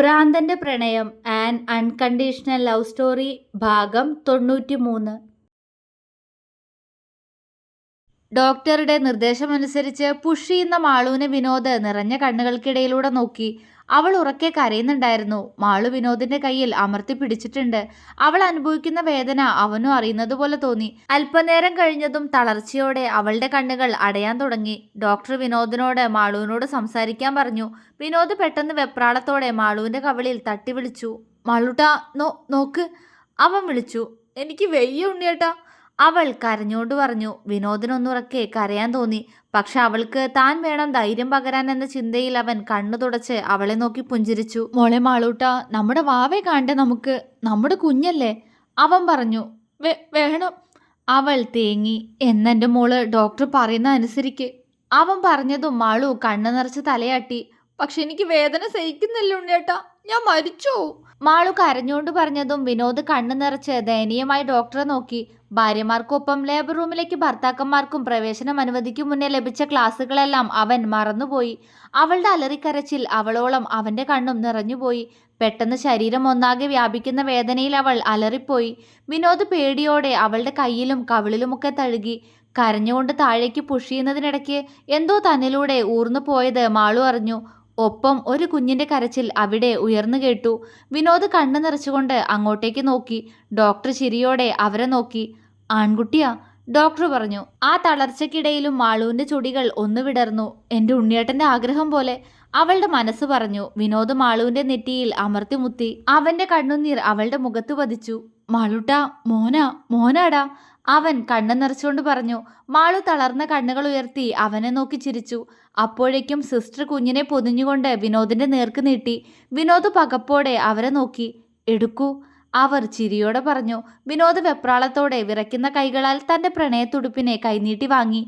ഭ്രാന്തന്റെ പ്രണയം an unconditional love story ഭാഗം 93. ഡോക്ടറുടെ നിർദ്ദേശമനുസരിച്ച് പുഷ് ചെയ്യുന്ന മാളുവിനെ വിനോദ് നിറഞ്ഞ കണ്ണുകൾക്കിടയിലൂടെ നോക്കി. അവൾ ഉറക്കെ കരയുന്നുണ്ടായിരുന്നു. മാളു വിനോദിന്റെ കയ്യിൽ അമർത്തി പിടിച്ചിട്ടുണ്ട്. അവൾ അനുഭവിക്കുന്ന വേദന അവനും അറിയുന്നത് പോലെ തോന്നി. അല്പനേരം കഴിഞ്ഞതും തളർച്ചയോടെ അവളുടെ കണ്ണുകൾ അടയാൻ തുടങ്ങി. ഡോക്ടർ വിനോദിനോട് മാളുവിനോട് സംസാരിക്കാൻ പറഞ്ഞു. വിനോദ് പെട്ടെന്ന് വെപ്രാളത്തോടെ മാളുവിന്റെ കവിളിൽ തട്ടി വിളിച്ചു. മാളൂട്ടാ, നോക്ക്, അവൻ വിളിച്ചു. എനിക്ക് വെയ്യ ഉണ്ണിയേട്ടാ, അവൾ കരഞ്ഞോണ്ട് പറഞ്ഞു. വിനോദിനൊന്നുറക്കെ കരയാൻ തോന്നി. പക്ഷെ അവൾക്ക് താൻ വേണം ധൈര്യം പകരാൻ എന്ന ചിന്തയിൽ അവൻ കണ്ണു തുടച്ച് അവളെ നോക്കി പുഞ്ചിരിച്ചു. മോളെ മാളൂട്ടാ, നമ്മുടെ വാവെ കാണണ്ടേ നമുക്ക്, നമ്മുടെ കുഞ്ഞല്ലേ, അവൻ പറഞ്ഞു. വേണം, അവൾ തേങ്ങി. എന്നെൻ്റെ മോള് ഡോക്ടർ പറയുന്ന അനുസരിക്ക്, അവൻ പറഞ്ഞതും മാളു കണ്ണു നിറച്ച് തലയാട്ടി. പക്ഷെ എനിക്ക് വേദന സഹിക്കുന്നില്ല ഉണ്ണിയേട്ടാ, ഞാൻ മരിച്ചോ, മാളു കരഞ്ഞുകൊണ്ട് പറഞ്ഞതും വിനോദ് കണ്ണു നിറച്ച് ദയനീയമായി ഡോക്ടറെ നോക്കി. ഭാര്യമാർക്കൊപ്പം ലേബർ റൂമിലേക്ക് ഭർത്താക്കന്മാർക്കും പ്രവേശനം അനുവദിക്കും മുന്നേ ലഭിച്ച ക്ലാസ്സുകളെല്ലാം അവൻ മറന്നുപോയി. അവളുടെ അലറിക്കരച്ചിൽ അവളോളം അവൻ്റെ കണ്ണും നിറഞ്ഞുപോയി. പെട്ടെന്ന് ശരീരം ഒന്നാകെ വ്യാപിക്കുന്ന വേദനയിൽ അവൾ അലറിപ്പോയി. വിനോദ് പേടിയോടെ അവളുടെ കയ്യിലും കവിളിലുമൊക്കെ തഴുകി. കരഞ്ഞുകൊണ്ട് താഴേക്ക് പുഷ് ചെയ്യുന്നതിനിടയ്ക്ക് എന്തോ തന്നിലൂടെ ഊർന്നു പോയത് മാളു അറിഞ്ഞു. ഒപ്പം ഒരു കുഞ്ഞിന്റെ കരച്ചിൽ അവിടെ ഉയർന്നു കേട്ടു. വിനോദ് കണ്ണു നിറച്ചുകൊണ്ട് അങ്ങോട്ടേക്ക് നോക്കി. ഡോക്ടർ ചിരിയോടെ അവരെ നോക്കി. ആൺകുട്ടിയാ, ഡോക്ടർ പറഞ്ഞു. ആ തളർച്ചയ്ക്കിടയിലും മാളുവിന്റെ ചുടികൾ ഒന്ന് വിടർന്നു. എൻ്റെ ഉണ്ണിയേട്ടന്റെ ആഗ്രഹം പോലെ, അവളുടെ മനസ്സ് പറഞ്ഞു. വിനോദ് മാളുവിന്റെ നെറ്റിയിൽ അമർത്തി മുത്തി. അവന്റെ കണ്ണുനീർ അവളുടെ മുഖത്ത് പതിച്ചു. മാളൂട്ടാ, മോനാടാ, അവൻ കണ്ണു നിറച്ചുകൊണ്ട് പറഞ്ഞു. മാളു തളർന്ന കണ്ണുകൾ ഉയർത്തി അവനെ നോക്കി ചിരിച്ചു. അപ്പോഴേക്കും സിസ്റ്റർ കുഞ്ഞിനെ പൊതിഞ്ഞുകൊണ്ട് വിനോദിന്റെ നേർക്ക് നീട്ടി. വിനോദ് പകപ്പോടെ അവരെ നോക്കി. എടുക്കൂ, അവർ ചിരിയോടെ പറഞ്ഞു. വിനോദ് വെപ്രാളത്തോടെ വിറയ്ക്കുന്ന കൈകളാൽ തന്റെ പ്രണയത്തുടുപ്പിനെ കൈനീട്ടി വാങ്ങി.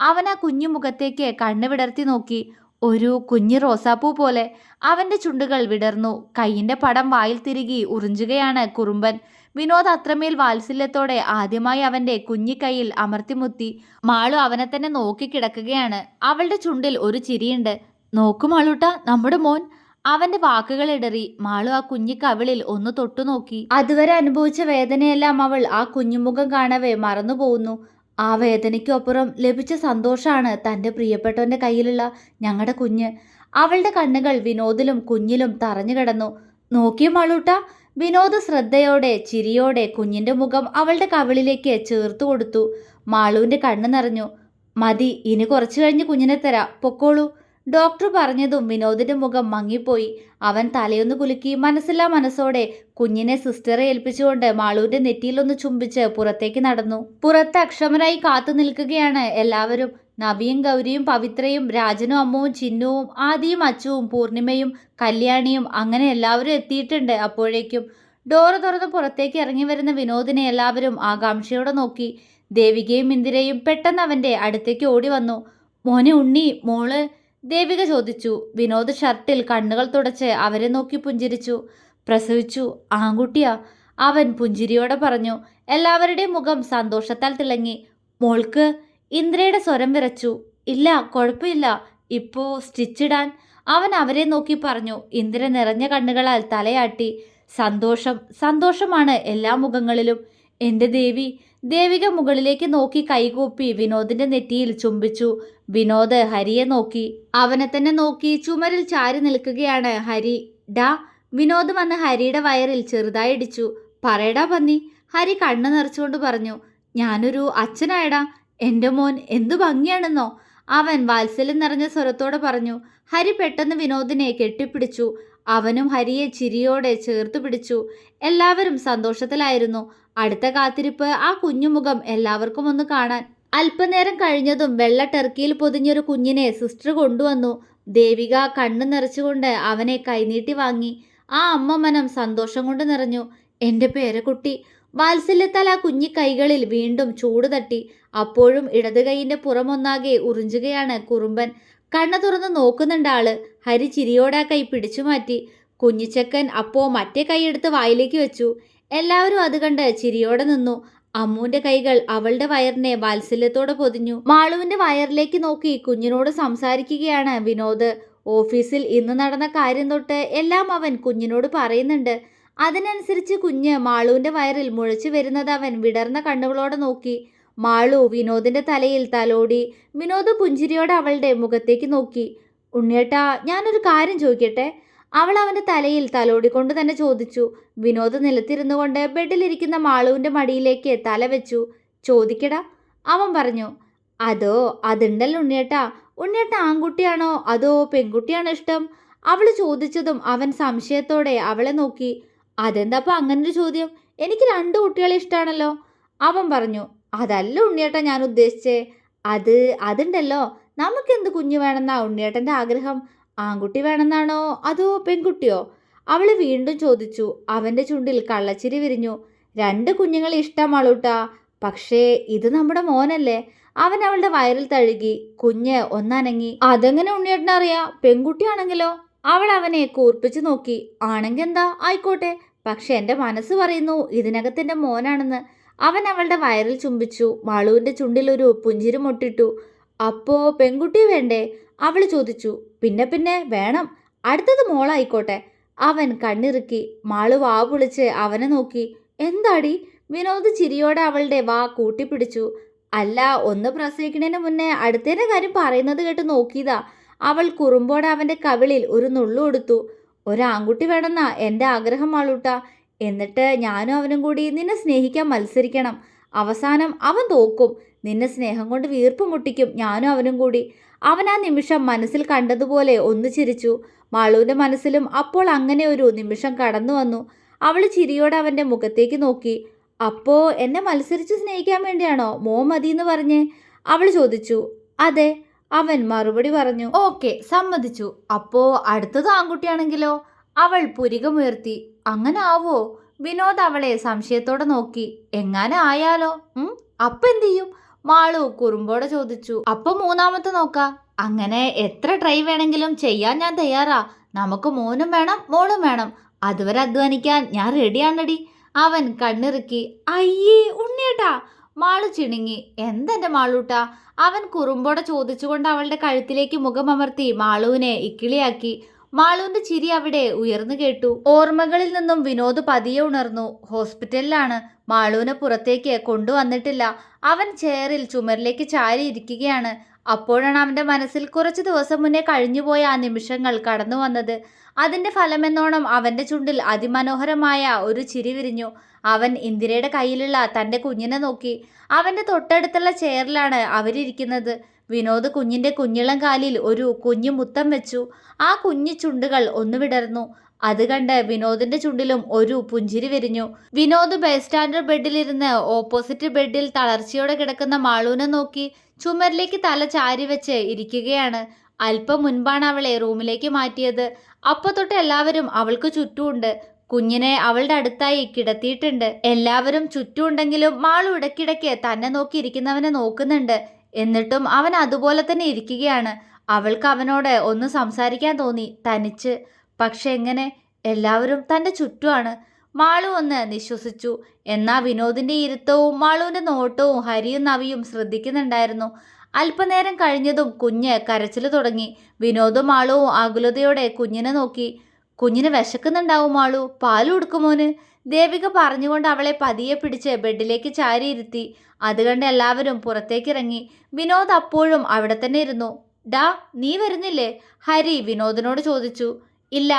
അവൻ ആ കുഞ്ഞു മുഖത്തേക്ക് കണ്ണ് വിടർത്തി നോക്കി. ഒരു കുഞ്ഞു റോസാപ്പൂ പോലെ. അവന്റെ ചുണ്ടുകൾ വിടർന്നു. കൈയിന്റെ പടം വായിൽ തിരുകി ഉറിഞ്ചുകയാണ് കുറുമ്പൻ. വിനോദ് അത്രമേൽ വാത്സല്യത്തോടെ ആദ്യമായി അവന്റെ കുഞ്ഞിക്കൈയിൽ അമർത്തിമുത്തി. മാളു അവനെ തന്നെ നോക്കി കിടക്കുകയാണ്. അവളുടെ ചുണ്ടിൽ ഒരു ചിരിയുണ്ട്. നോക്കു മാളൂട്ടാ, നമ്മുടെ മോൻ, അവന്റെ വാക്കുകൾ ഇടറി. മാളു ആ കുഞ്ഞിക്കവിളിൽ ഒന്ന് തൊട്ടു നോക്കി. അതുവരെ അനുഭവിച്ച വേദനയെല്ലാം അവൾ ആ കുഞ്ഞുമുഖം കാണവേ മറന്നുപോകുന്നു. ആ വേദനയ്ക്കൊപ്പുറം ലഭിച്ച സന്തോഷമാണ് തൻ്റെ പ്രിയപ്പെട്ടവൻ്റെ കയ്യിലുള്ള ഞങ്ങളുടെ കുഞ്ഞ്. അവളുടെ കണ്ണുകൾ വിനോദിലും കുഞ്ഞിലും തറഞ്ഞു കിടന്നു. നോക്കിയ മാളൂട്ടാ, വിനോദ് ശ്രദ്ധയോടെ ചിരിയോടെ കുഞ്ഞിൻ്റെ മുഖം അവളുടെ കവിളിലേക്ക് ചേർത്തു കൊടുത്തു. മാളുവിൻ്റെ കണ്ണ് നിറഞ്ഞു. മതി, ഇനി കുറച്ചു കഴിഞ്ഞ് കുഞ്ഞിനെ തരാം, പൊക്കോളൂ, ഡോക്ടർ പറഞ്ഞതും വിനോദിന്റെ മുഖം മങ്ങിപ്പോയി. അവൻ തലയൊന്ന് കുലുക്കി മനസ്സില്ലാ മനസ്സോടെ കുഞ്ഞിനെ സിസ്റ്ററെ ഏൽപ്പിച്ചുകൊണ്ട് മാളുവിന്റെ നെറ്റിയിലൊന്ന് ചുംബിച്ച് പുറത്തേക്ക് നടന്നു. പുറത്ത് അക്ഷമരായി കാത്തു നിൽക്കുകയാണ് എല്ലാവരും. നവിയും ഗൗരിയും പവിത്രയും രാജനും അമ്മവും ചിന്നുവും ആദിയും അച്ചുവും പൂർണിമയും കല്യാണിയും അങ്ങനെ എല്ലാവരും എത്തിയിട്ടുണ്ട്. അപ്പോഴേക്കും ഡോറ് തുറന്ന് പുറത്തേക്ക് ഇറങ്ങി വരുന്ന വിനോദിനെ എല്ലാവരും ആകാംക്ഷയോടെ നോക്കി. ദേവികയും ഇന്ദിരയും പെട്ടെന്ന് അവന്റെ അടുത്തേക്ക് ഓടി വന്നു. മോനെ ഉണ്ണി, മോള്, ദേവിക ചോദിച്ചു. വിനോദ് ഷർട്ടിൽ കണ്ണുകൾ തുടച്ച് അവരെ നോക്കി പുഞ്ചിരിച്ചു. പ്രസവിച്ചു, ആൺകുട്ടിയാ, അവൻ പുഞ്ചിരിയോടെ പറഞ്ഞു. എല്ലാവരുടെയും മുഖം സന്തോഷത്താൽ തിളങ്ങി. മോൾക്ക്, ഇന്ദ്രയുടെ സ്വരം വിറച്ചു. ഇല്ല, കുഴപ്പമില്ല, ഇപ്പോ സ്റ്റിച്ചിടാൻ, അവൻ അവരെ നോക്കി പറഞ്ഞു. ഇന്ദ്ര നിറഞ്ഞ കണ്ണുകളാൽ തലയാട്ടി. സന്തോഷമാണ് എല്ലാ മുഖങ്ങളിലും. എൻ്റെ ദേവി, ദേവിക മുകളിലേക്ക് നോക്കി കൈകൂപ്പി വിനോദിന്റെ നെറ്റിയിൽ ചുംബിച്ചു. വിനോദ് ഹരിയെ നോക്കി. അവനെ തന്നെ നോക്കി ചുമരിൽ ചാരി നിൽക്കുകയാണ് ഹരി. ഡാ, വിനോദ് വന്ന് ഹരിയുടെ വയറിൽ ചെറുതായി ഇടിച്ചു. പറയടാ പന്നി, ഹരി കണ്ണു നിറച്ചുകൊണ്ട് പറഞ്ഞു. ഞാനൊരു അച്ഛനായടാ, എൻ്റെ മോൻ എന്തു ഭംഗിയാണെന്നോ, അവൻ വാത്സല്യം നിറഞ്ഞ സ്വരത്തോടെ പറഞ്ഞു. ഹരി പെട്ടെന്ന് വിനോദിനെ കെട്ടിപ്പിടിച്ചു. അവനും ഹരിയെ ചിരിയോടെ ചേർത്ത് പിടിച്ചു. എല്ലാവരും സന്തോഷത്തിലായിരുന്നു. അടുത്ത കാത്തിരിപ്പ് ആ കുഞ്ഞുമുഖം എല്ലാവർക്കും ഒന്ന് കാണാൻ. അല്പനേരം കഴിഞ്ഞതും വെള്ള ടെർക്കിയിൽ പൊതിഞ്ഞൊരു കുഞ്ഞിനെ സിസ്റ്റർ കൊണ്ടുവന്നു. ദേവിക കണ്ണു നിറച്ചുകൊണ്ട് അവനെ കൈനീട്ടി വാങ്ങി. ആ അമ്മ മനം സന്തോഷം കൊണ്ട് നിറഞ്ഞു. എൻ്റെ പേരക്കുട്ടി, വാത്സല്യത്താൽ ആ കുഞ്ഞി കൈകളിൽ വീണ്ടും ചൂട് തട്ടി. അപ്പോഴും ഇടത് കൈയിൻ്റെ പുറമൊന്നാകെ ഉറിഞ്ചുകയാണ് കുറുമ്പൻ. കണ്ണു തുറന്ന് നോക്കുന്നുണ്ട് ആള്. ഹരി ചിരിയോടെ ആ കൈ പിടിച്ചു മാറ്റി. കുഞ്ഞിച്ചക്കൻ അപ്പോ മറ്റേ കൈയെടുത്ത് വായിലേക്ക് വെച്ചു. എല്ലാവരും അത് കണ്ട് ചിരിയോടെ നിന്നു. അമ്മുവിന്റെ കൈകൾ അവളുടെ വയറിനെ വാത്സല്യത്തോടെ പൊതിഞ്ഞു. മാളുവിന്റെ വയറിലേക്ക് നോക്കി കുഞ്ഞിനോട് സംസാരിക്കുകയാണ് വിനോദ്. ഓഫീസിൽ ഇന്ന് നടന്ന കാര്യം തൊട്ട് എല്ലാം അവൻ കുഞ്ഞിനോട് പറയുന്നുണ്ട്. അതിനനുസരിച്ച് കുഞ്ഞ് മാളുവിന്റെ വയറിൽ മുഴച്ചു വരുന്നത് അവൻ വിടർന്ന കണ്ണുകളോടെ നോക്കി. മാളു വിനോദിന്റെ തലയിൽ തലോടി. വിനോദ് പുഞ്ചിരിയോടെ അവളുടെ മുഖത്തേക്ക് നോക്കി. ഉണ്ണിയേട്ടാ, ഞാനൊരു കാര്യം ചോദിക്കട്ടെ? അവൾ അവന്റെ തലയിൽ തലോടിക്കൊണ്ട് തന്നെ ചോദിച്ചു. വിനോദ് നിലത്തിരുന്നു കൊണ്ട് ബെഡിലിരിക്കുന്ന മാളുവിന്റെ മടിയിലേക്ക് തല വെച്ചു. ചോദിക്കടാ, അവൻ പറഞ്ഞു. അതുണ്ടല്ലോ ഉണ്ണിയേട്ടാ. ഉണ്ണിയേട്ട ആൺകുട്ടിയാണോ അതോ പെൺകുട്ടിയാണോ ഇഷ്ടം? അവൾ ചോദിച്ചതും അവൻ സംശയത്തോടെ അവളെ നോക്കി. അതെന്താപ്പ അങ്ങനൊരു ചോദ്യം? എനിക്ക് 2 കുട്ടികളെ ഇഷ്ടമാണല്ലോ, അവൻ പറഞ്ഞു. അതല്ല ഉണ്ണിയേട്ട ഞാൻ ഉദ്ദേശിച്ചേ. അതുണ്ടല്ലോ, നമുക്കെന്ത് കുഞ്ഞു വേണമെന്നാ ഉണ്ണിയേട്ടൻ്റെ ആഗ്രഹം? ആൺകുട്ടി വേണമെന്നാണോ അതോ പെൺകുട്ടിയോ? അവൾ വീണ്ടും ചോദിച്ചു. അവൻ്റെ ചുണ്ടിൽ കള്ളച്ചിരി വിരിഞ്ഞു. 2 കുഞ്ഞുങ്ങളെ ഇഷ്ടമാളൂട്ടാ, പക്ഷേ ഇത് നമ്മുടെ മോനല്ലേ? അവൻ അവളുടെ വയറിൽ തഴുകി. കുഞ്ഞ് ഒന്നനങ്ങി. അതെങ്ങനെ ഉണ്ണിയേട്ടനറിയാ? പെൺകുട്ടിയാണെങ്കിലോ? അവൾ അവനെ കൂർപ്പിച്ചു നോക്കി. ആണെങ്കിൽ എന്താ, ആയിക്കോട്ടെ. പക്ഷെ എൻ്റെ മനസ്സ് പറയുന്നു ഇതിനകത്തെൻ്റെ മോനാണെന്ന്. അവൻ അവളുടെ വയറിൽ ചുംബിച്ചു. മാളുവിൻ്റെ ചുണ്ടിൽ ഒരു പുഞ്ചിരി മുട്ടിട്ടു. അപ്പോ പെൺകുട്ടിയെ വേണ്ടേ? അവൾ ചോദിച്ചു. പിന്നെ വേണം. അടുത്തത് മോളായിക്കോട്ടെ. അവൻ കണ്ണിറുക്കി. മാളു വാ പൊളിച്ച് അവനെ നോക്കി. എന്താടി? വിനോദ് ചിരിയോടെ അവളുടെ വാ കൂട്ടിപ്പിടിച്ചു. അല്ല, ഒന്ന് പ്രസവിക്കുന്നതിന് മുന്നേ അടുത്തതിൻ്റെ കാര്യം പറയുന്നത് കേട്ട് നോക്കിയതാ. അവൾ കുറുമ്പോടെ അവൻ്റെ കവിളിൽ ഒരു നുള്ളു കൊടുത്തു. ഒരാൺകുട്ടി വേണമെന്നാ എൻ്റെ ആഗ്രഹം മാളൂട്ടാ. എന്നിട്ട് ഞാനും അവനും കൂടി നിന്നെ സ്നേഹിക്കാൻ മത്സരിക്കണം. അവസാനം അവൻ തോക്കും. നിന്നെ സ്നേഹം കൊണ്ട് വീർപ്പ് മുട്ടിക്കും ഞാനും അവനും കൂടി. അവൻ ആ നിമിഷം മനസ്സിൽ കണ്ടതുപോലെ ഒന്ന് ചിരിച്ചു. മാളുവിൻ്റെ മനസ്സിലും അപ്പോൾ അങ്ങനെ ഒരു നിമിഷം കടന്നു വന്നു. അവൾ ചിരിയോടെ അവൻ്റെ മുഖത്തേക്ക് നോക്കി. അപ്പോ എന്നെ മത്സരിച്ച് സ്നേഹിക്കാൻ വേണ്ടിയാണോ മോ മതിയെന്ന് പറഞ്ഞ്? അവൾ ചോദിച്ചു. അതെ, അവൻ മറുപടി പറഞ്ഞു. ഓക്കെ, സമ്മതിച്ചു. അപ്പോ അടുത്തത് ആൺകുട്ടിയാണെങ്കിലോ? അവൾ പുരികമുയർത്തി. അങ്ങനെ ആവോ? വിനോദ് അവളെ സംശയത്തോടെ നോക്കി. എങ്ങനെ ആയാലോ? അപ്പൊ എന്ത് ചെയ്യും? മാളു കുറുമ്പോടെ ചോദിച്ചു. അപ്പൊ മൂന്നാമത്തെ നോക്കാം. അങ്ങനെ എത്ര ട്രൈ വേണമെങ്കിലും ചെയ്യാൻ ഞാൻ തയ്യാറാ. നമുക്ക് മോനും വേണം മോളും വേണം. അതുവരെ അധ്വാനിക്കാൻ ഞാൻ റെഡിയാണടി. അവൻ കണ്ണിറുക്കി. അയ്യേ ഉണ്ണിയേട്ടാ! മാളു ചിണുങ്ങി. എന്തെന്റെ മാളൂട്ടാ? അവൻ കുറുമ്പോടെ ചോദിച്ചുകൊണ്ട് അവളുടെ കഴുത്തിലേക്ക് മുഖമമർത്തി മാളുവിനെ ഇക്കിളിയാക്കി. മാളുവിന്റെ ചിരി അവിടെ ഉയർന്നു കേട്ടു. ഓർമ്മകളിൽ നിന്നും വിനോദ് പതിയെ ഉണർന്നു. ഹോസ്പിറ്റലിലാണ്. മാളുവിനെ പുറത്തേക്ക് കൊണ്ടുവന്നിട്ടില്ല. അവൻ ചെയറിൽ ചുമരിലേക്ക് ചാരി ഇരിക്കുകയാണ്. അപ്പോഴാണ് അവന്റെ മനസ്സിൽ കുറച്ചു ദിവസം മുന്നേ കഴിഞ്ഞുപോയ ആ നിമിഷങ്ങൾ കടന്നു വന്നത്. അതിന്റെ ഫലമെന്നോണം അവന്റെ ചുണ്ടിൽ അതിമനോഹരമായ ഒരു ചിരി വിരിഞ്ഞു. അവൻ ഇന്ദിരയുടെ കയ്യിലുള്ള തൻ്റെ കുഞ്ഞിനെ നോക്കി. അവന്റെ തൊട്ടടുത്തുള്ള ചെയറിലാണ് അവരിയ്ക്കുന്നത്. വിനോദ് കുഞ്ഞിന്റെ കുഞ്ഞിളം കാലിൽ ഒരു കുഞ്ഞു മുത്തം വെച്ചു. ആ കുഞ്ഞു ചുണ്ടുകൾ ഒന്ന് വിടർന്നു. അത് കണ്ട് വിനോദിന്റെ ചുണ്ടിലും ഒരു പുഞ്ചിരി വിരിഞ്ഞു. വിനോദ് ബൈസ്റ്റാൻഡർ ബെഡിലിരുന്ന് ഓപ്പോസിറ്റ് ബെഡിൽ തളർച്ചയോടെ കിടക്കുന്ന മാളുവിനെ നോക്കി ചുമരിലേക്ക് തല ചാരി വെച്ച് ഇരിക്കുകയാണ്. അല്പം മുൻപാണ് അവളെ റൂമിലേക്ക് മാറ്റിയത്. അപ്പൊ തൊട്ട് എല്ലാവരും അവൾക്ക് ചുറ്റുമുണ്ട്. കുഞ്ഞിനെ അവളുടെ അടുത്തായി കിടത്തിയിട്ടുണ്ട്. എല്ലാവരും ചുറ്റുമുണ്ടെങ്കിലും മാളു ഇടയ്ക്കിടയ്ക്ക് തന്നെ നോക്കി ഇരിക്കുന്നവനെ നോക്കുന്നുണ്ട്. എന്നിട്ടും അവൻ അതുപോലെ തന്നെ ഇരിക്കുകയാണ്. അവൾക്ക് അവനോട് ഒന്ന് സംസാരിക്കാൻ തോന്നി, തനിച്ച്. പക്ഷെ എങ്ങനെ? എല്ലാവരും തൻ്റെ ചുറ്റുമാണ്. മാളു ഒന്ന് നിശ്വസിച്ചു. എന്നാൽ വിനോദിന്റെ ഇരുത്തവും മാളുവിന്റെ നോട്ടവും ഹരിയും നവിയും ശ്രദ്ധിക്കുന്നുണ്ടായിരുന്നു. അല്പനേരം കഴിഞ്ഞതും കുഞ്ഞ് കരച്ചിൽ തുടങ്ങി. വിനോദും മാളുവും ആകുലതയോടെ കുഞ്ഞിനെ നോക്കി. കുഞ്ഞിന് വിശക്കുന്നുണ്ടാവും മാളു, പാല് കൊടുക്കുമോന്? ദേവിക പറഞ്ഞുകൊണ്ട് അവളെ പതിയെ പിടിച്ച് ബെഡിലേക്ക് ചാരിയിരുത്തി. അത് കണ്ട് എല്ലാവരും പുറത്തേക്കിറങ്ങി. വിനോദ് അപ്പോഴും അവിടെ തന്നെ ഇരുന്നു. ഡാ, നീ വരുന്നില്ലേ? ഹരി വിനോദിനോട് ചോദിച്ചു. ഇല്ല.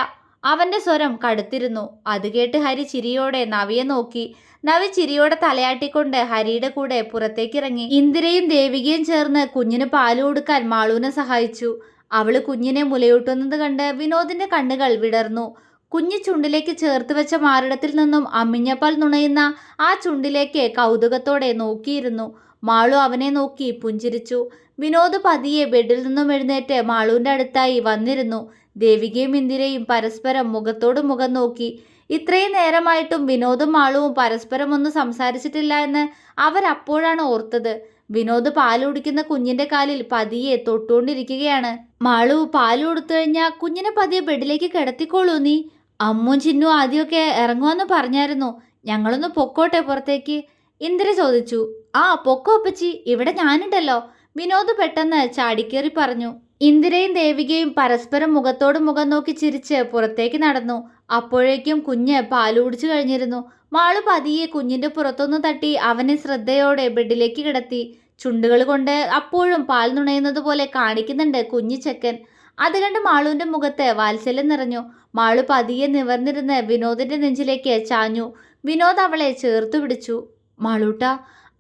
അവന്റെ സ്വരം കടുത്തിരുന്നു. അത് കേട്ട് ഹരി ചിരിയോടെ നവിയെ നോക്കി. നവി ചിരിയോടെ തലയാട്ടിക്കൊണ്ട് ഹരിയുടെ കൂടെ പുറത്തേക്കിറങ്ങി. ഇന്ദിരയും ദേവികയും ചേർന്ന് കുഞ്ഞിന് പാല് കൊടുക്കാൻ മാളുവിനെ സഹായിച്ചു. അവള് കുഞ്ഞിനെ മുലയൂട്ടുന്നത് കണ്ട് വിനോദിന്റെ കണ്ണുകൾ വിടർന്നു. കുഞ്ഞു ചുണ്ടിലേക്ക് ചേർത്ത് വെച്ച മാറിടത്തിൽ നിന്നും അമ്മിഞ്ഞപ്പാൽ നുണയുന്ന ആ ചുണ്ടിലേക്ക് കൗതുകത്തോടെ നോക്കിയിരുന്നു. മാളു അവനെ നോക്കി പുഞ്ചിരിച്ചു. വിനോദ് പതിയെ ബെഡിൽ നിന്നും എഴുന്നേറ്റ് മാളുവിന്റെ അടുത്തായി വന്നിരുന്നു. ദേവികയും ഇന്ദിരയും പരസ്പരം മുഖത്തോട് മുഖം നോക്കി. ഇത്രയും നേരമായിട്ടും വിനോദും മാളുവും പരസ്പരം ഒന്നും സംസാരിച്ചിട്ടില്ല എന്ന് അവരപ്പോഴാണ് ഓർത്തത്. വിനോദ് പാല് കുടിക്കുന്ന കുഞ്ഞിന്റെ കാലിൽ പതിയെ തൊട്ടുകൊണ്ടിരിക്കുകയാണ്. മാളു പാല് കൊടുത്തു കഴിഞ്ഞാൽ കുഞ്ഞിനെ പതിയെ ബെഡിലേക്ക് കിടത്തിക്കോളൂ നീ. അമ്മും ചിന്നു ആദ്യമൊക്കെ ഇറങ്ങുമെന്ന് പറഞ്ഞായിരുന്നു. ഞങ്ങളൊന്ന് പൊക്കോട്ടെ പുറത്തേക്ക്? ഇന്ദിര ചോദിച്ചു. ആ പൊക്കോ അപ്പച്ചി, ഇവിടെ ഞാനുണ്ടല്ലോ. വിനോദ് പെട്ടെന്ന് ചാടിക്കേറി പറഞ്ഞു. ഇന്ദിരയും ദേവികയും പരസ്പരം മുഖത്തോട് മുഖം നോക്കി ചിരിച്ച് പുറത്തേക്ക് നടന്നു. അപ്പോഴേക്കും കുഞ്ഞ് പാല് കുടിച്ചു കഴിഞ്ഞിരുന്നു. മാളു പതിയെ കുഞ്ഞിന്റെ പുറത്തൊന്നു തട്ടി അവനെ ശ്രദ്ധയോടെ ബെഡിലേക്ക് കിടത്തി. ചുണ്ടുകൾ കൊണ്ട് അപ്പോഴും പാൽ നുണയുന്നത് പോലെ കാണിക്കുന്നുണ്ട് കുഞ്ഞു ചെക്കൻ. അത് കണ്ട് മാളുവിന്റെ മുഖത്ത് വാത്സല്യം നിറഞ്ഞു. മാളു പതിയെ നിവർന്നിരുന്ന് വിനോദിന്റെ നെഞ്ചിലേക്ക് ചാഞ്ഞു. വിനോദ് അവളെ ചേർത്തു പിടിച്ചു. മാളൂട്ട,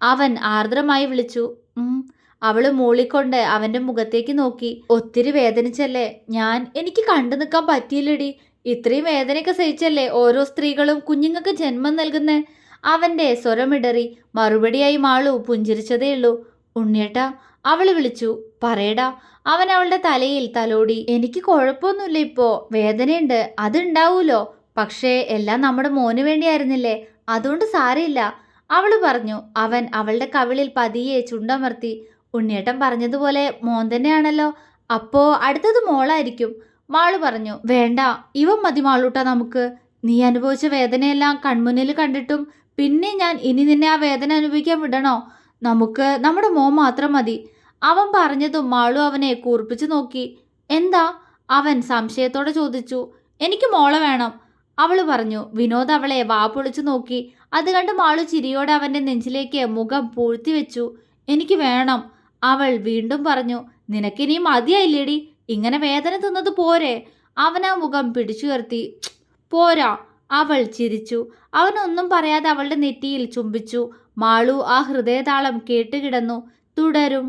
അവൻ ആർദ്രമായി വിളിച്ചു. അവള് മൂളിക്കൊണ്ട് അവന്റെ മുഖത്തേക്ക് നോക്കി. ഒത്തിരി വേദനിച്ചല്ലേ? എനിക്ക് കണ്ടു നിൽക്കാൻ പറ്റിയില്ലടി. ഇത്രയും വേദനയൊക്കെ സഹിച്ചല്ലേ ഓരോ സ്ത്രീകളും കുഞ്ഞുങ്ങൾക്ക് ജന്മം നൽകുന്നേ. അവന്റെ സ്വരമിടറി. മറുപടിയായി മാളു പുഞ്ചിരിച്ചതേയുള്ളൂ. ഉണ്ണിയേട്ടാ, അവള് വിളിച്ചു. പറയടാ. അവൻ അവളുടെ തലയിൽ തലോടി. എനിക്ക് കുഴപ്പമൊന്നുമില്ല, ഇപ്പോ വേദനയുണ്ട്, അതുണ്ടാവൂലോ. പക്ഷേ എല്ലാം നമ്മുടെ മോന് വേണ്ടിയായിരുന്നില്ലേ, അതുകൊണ്ട് സാരമില്ല, അവള് പറഞ്ഞു. അവൻ അവളുടെ കവിളിൽ പതിയെ ചുണ്ടമർത്തി. ഉണ്ണിയേട്ടൻ പറഞ്ഞതുപോലെ മോൻ തന്നെയാണല്ലോ, അപ്പോ അടുത്തത് മോളായിരിക്കും, മാളു പറഞ്ഞു. വേണ്ട, ഇവൻ മതി മാളൂട്ട നമുക്ക്. നീ അനുഭവിച്ച വേദനയെല്ലാം കൺമുന്നിൽ കണ്ടിട്ടും പിന്നെ ഞാൻ ഇനി നിന്നെ ആ വേദന അനുഭവിക്കാൻ വിടണോ? നമുക്ക് നമ്മുടെ മോൻ മാത്രം മതി. അവൻ പറഞ്ഞതും മാളു അവനെ കൂർപ്പിച്ചു നോക്കി. എന്താ? അവൻ സംശയത്തോടെ ചോദിച്ചു. എനിക്ക് മോളെ വേണം, അവള് പറഞ്ഞു. വിനോദ് അവളെ വാ പൊളിച്ചു നോക്കി. അത് കണ്ട് മാളു ചിരിയോടെ അവന്റെ നെഞ്ചിലേക്ക് മുഖം പൂഴ്ത്തി വെച്ചു. എനിക്ക് വേണം, അവൾ വീണ്ടും പറഞ്ഞു. നിനക്കിനി മതിയായില്ലേടി, ഇങ്ങനെ വേദന തിന്നത് പോരെ? അവൻ ആ മുഖം പിടിച്ചുയർത്തി. പോരാ, അവൾ ചിരിച്ചു. അവനൊന്നും പറയാതെ അവളുടെ നെറ്റിയിൽ ചുംബിച്ചു. മാളു ആ ഹൃദയതാളം കേട്ടുകിടന്നു. തുടരും.